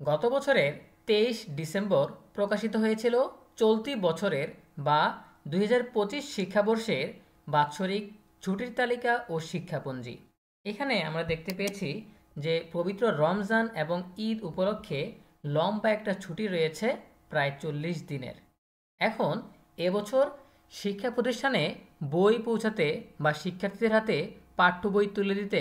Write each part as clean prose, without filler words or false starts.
গত বছরের 23 ডিসেম্বর প্রকাশিত হয়েছিল চলতি বছরের বা 2025 শিক্ষাবর্ষের বাৎসরিক ছুটির তালিকা ও শিক্ষাপঞ্জি। এখানে আমরা দেখতে পেয়েছি যে পবিত্র রমজান এবং ঈদ উপলক্ষে লম্বা একটা ছুটি রয়েছে প্রায় 40 দিনের। এখন এবছর শিক্ষা প্রতিষ্ঠানে বই পৌঁছাতে বা শিক্ষার্থীদের হাতে পাঠ্য বই তুলে দিতে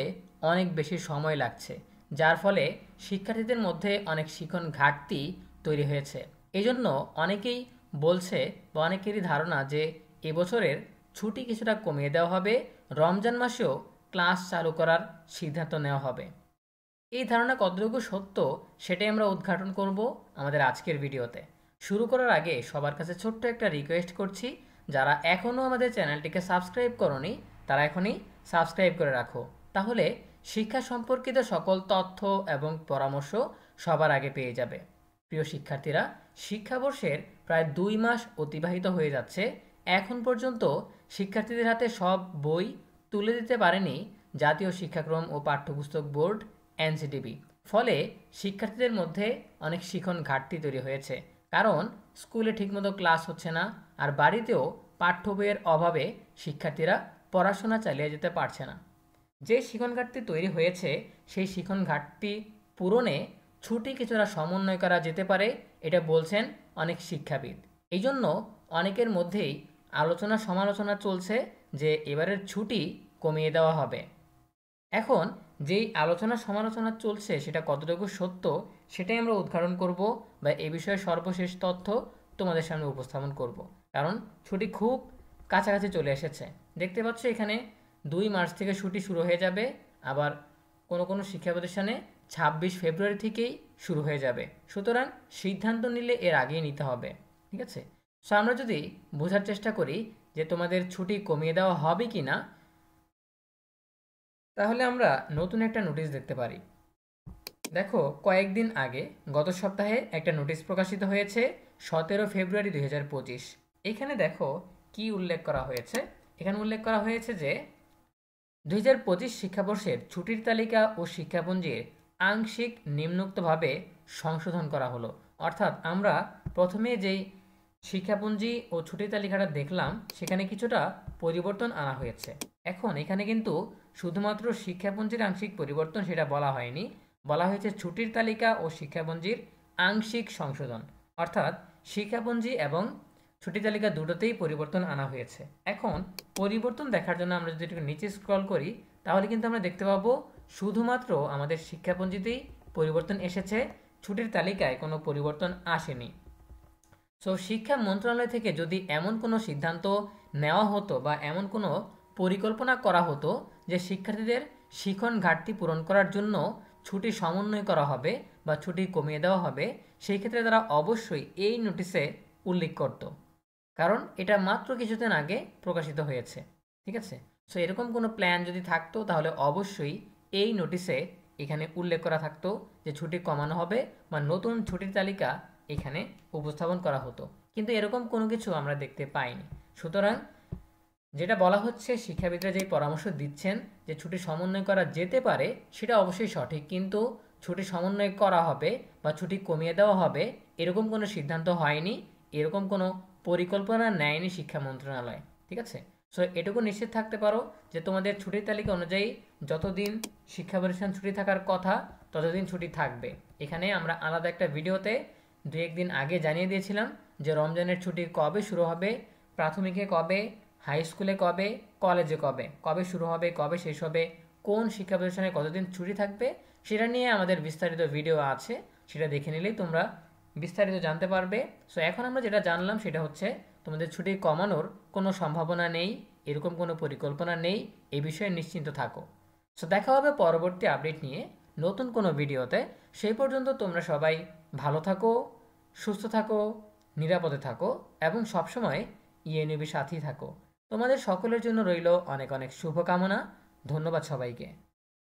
অনেক বেশি সময় লাগছে, যার ফলে শিক্ষার্থীদের মধ্যে অনেক শিখন ঘাটতি তৈরি হয়েছে। এই জন্য অনেকেই বলছে বা অনেকেরই ধারণা যে এবছরের ছুটি কিছুটা কমিয়ে দেওয়া হবে, রমজান মাসেও ক্লাস চালু করার সিদ্ধান্ত নেওয়া হবে। এই ধারণা কতটুকু সত্য সেটাই আমরা উদ্ঘাটন করব আমাদের আজকের ভিডিওতে। শুরু করার আগে সবার কাছে ছোট্ট একটা রিকোয়েস্ট করছি, যারা এখনও আমাদের চ্যানেলটিকে সাবস্ক্রাইব করনি তারা এখনই সাবস্ক্রাইব করে রাখো, তাহলে শিক্ষা সম্পর্কিত সকল তথ্য এবং পরামর্শ সবার আগে পেয়ে যাবে। প্রিয় শিক্ষার্থীরা, শিক্ষাবর্ষের প্রায় 2 মাস অতিবাহিত হয়ে যাচ্ছে, এখন পর্যন্ত শিক্ষার্থীদের হাতে সব বই তুলে দিতে পারেনি জাতীয় শিক্ষাক্রম ও পাঠ্যপুস্তক বোর্ড এনসিটিবি। ফলে শিক্ষার্থীদের মধ্যে অনেক শিখন ঘাটতি তৈরি হয়েছে, কারণ স্কুলে ঠিকমতো ক্লাস হচ্ছে না, আর বাড়িতেও পাঠ্য বইয়ের অভাবে শিক্ষার্থীরা পড়াশোনা চালিয়ে যেতে পারছে না। যে শিখন ঘাটতি তৈরি হয়েছে সেই শিখন ঘাটতি পূরণে ছুটি কিছুটা সমন্বয় করা যেতে পারে, এটা বলছেন অনেক শিক্ষাবিদ। এই জন্য অনেকের মধ্যেই আলোচনা সমালোচনা চলছে যে এবারের ছুটি কমিয়ে দেওয়া হবে। এখন যেই আলোচনা সমালোচনা চলছে সেটা কতটুকু সত্য সেটাই আমরা উদ্ঘাটন করব, বা এ বিষয়ে সর্বশেষ তথ্য তোমাদের সামনে উপস্থাপন করব। কারণ ছুটি খুব কাছাকাছি চলে এসেছে। দেখতে পাচ্ছ এখানে 2 মার্চ থেকে ছুটি শুরু হয়ে যাবে, আবার কোনো কোনো শিক্ষা প্রতিষ্ঠানে 26 ফেব্রুয়ারি থেকেই শুরু হয়ে যাবে। সুতরাং সিদ্ধান্ত নিলে এর আগেই নিতে হবে, ঠিক আছে? সো আমরা যদি বোঝার চেষ্টা করি যে তোমাদের ছুটি কমিয়ে দেওয়া হবে কি না, তাহলে আমরা নতুন একটা নোটিশ দেখতে পারি। দেখো, কয়েকদিন আগে গত সপ্তাহে একটা নোটিশ প্রকাশিত হয়েছে 17 ফেব্রুয়ারি 2025। এখানে দেখো কি উল্লেখ করা হয়েছে। এখানে উল্লেখ করা হয়েছে যে 2025 শিক্ষাবর্ষের ছুটির তালিকা ও শিক্ষাপঞ্জির আংশিক নিম্নোক্তভাবে সংশোধন করা হলো। অর্থাৎ আমরা প্রথমে যেই শিক্ষাপঞ্জি ও ছুটির তালিকাটা দেখলাম সেখানে কিছুটা পরিবর্তন আনা হয়েছে। এখন এখানে কিন্তু শুধুমাত্র শিক্ষাপঞ্জির আংশিক পরিবর্তন সেটা বলা হয়নি, বলা হয়েছে ছুটির তালিকা ও শিক্ষাপঞ্জির আংশিক সংশোধন। অর্থাৎ শিক্ষাপঞ্জি এবং ছুটি তালিকা দুটোতেই পরিবর্তন আনা হয়েছে। এখন পরিবর্তন দেখার জন্য আমরা যদি একটু নিচে স্ক্রল করি তাহলে কিন্তু আমরা দেখতে পাবো শুধুমাত্র আমাদের শিক্ষাপঞ্জিতেই পরিবর্তন এসেছে, ছুটির তালিকায় কোনো পরিবর্তন আসেনি। সো শিক্ষা মন্ত্রণালয় থেকে যদি এমন কোনো সিদ্ধান্ত নেওয়া হতো বা এমন কোনো পরিকল্পনা করা হতো যে শিক্ষার্থীদের শিখন ঘাটতি পূরণ করার জন্য ছুটি সমন্বয় করা হবে বা ছুটি কমিয়ে দেওয়া হবে, সেই ক্ষেত্রে তারা অবশ্যই এই নোটিশে উল্লেখ করত, কারণ এটা মাত্র কিছুদিন আগে প্রকাশিত হয়েছে, ঠিক আছে? সো এরকম কোনো প্ল্যান যদি থাকতো তাহলে অবশ্যই এই নোটিশে এখানে উল্লেখ করা থাকতো যে ছুটি কমানো হবে বা নতুন ছুটির তালিকা এখানে উপস্থাপন করা হতো, কিন্তু এরকম কোনো কিছু আমরা দেখতে পাইনি। সুতরাং যেটা বলা হচ্ছে, শিক্ষাবিদরা যেই পরামর্শ দিচ্ছেন যে ছুটি সমন্বয় করা যেতে পারে সেটা অবশ্যই সঠিক, কিন্তু ছুটি সমন্বয় করা হবে বা ছুটি কমিয়ে দেওয়া হবে এরকম কোনো সিদ্ধান্ত হয়নি, এরকম কোনো পরিকল্পনা নেয়নি শিক্ষা মন্ত্রণালয়, ঠিক আছে? সো এটুকু নিশ্চিত থাকতে পারো যে তোমাদের ছুটির তালিকা অনুযায়ী যতদিন শিক্ষা প্রতিষ্ঠান ছুটি থাকার কথা ততদিন ছুটি থাকবে। এখানে আমরা আলাদা একটা ভিডিওতে 2-1 দিন আগে জানিয়ে দিয়েছিলাম যে রমজানের ছুটি কবে শুরু হবে, প্রাথমিকে কবে, হাই স্কুলে কবে, কলেজে কবে, কবে শুরু হবে, কবে শেষ হবে, কোন শিক্ষা প্রতিষ্ঠানে কতদিন ছুটি থাকবে, সেটা নিয়ে আমাদের বিস্তারিত ভিডিও আছে, সেটা দেখে নিলেই তোমরা বিস্তারিত জানতে পারবে। সো এখন আমরা যেটা জানলাম সেটা হচ্ছে তোমাদের ছুটি কমানোর কোনো সম্ভাবনা নেই, এরকম কোনো পরিকল্পনা নেই, এই বিষয়ে নিশ্চিন্ত থাকো। সো দেখা হবে পরবর্তী আপডেট নিয়ে নতুন কোনো ভিডিওতে। সেই পর্যন্ত তোমরা সবাই ভালো থাকো, সুস্থ থাকো, নিরাপদে থাকো এবং সবসময় ইএনইউবির সাথেই থাকো। তোমাদের সকলের জন্য রইল অনেক অনেক শুভকামনা। ধন্যবাদ সবাইকে।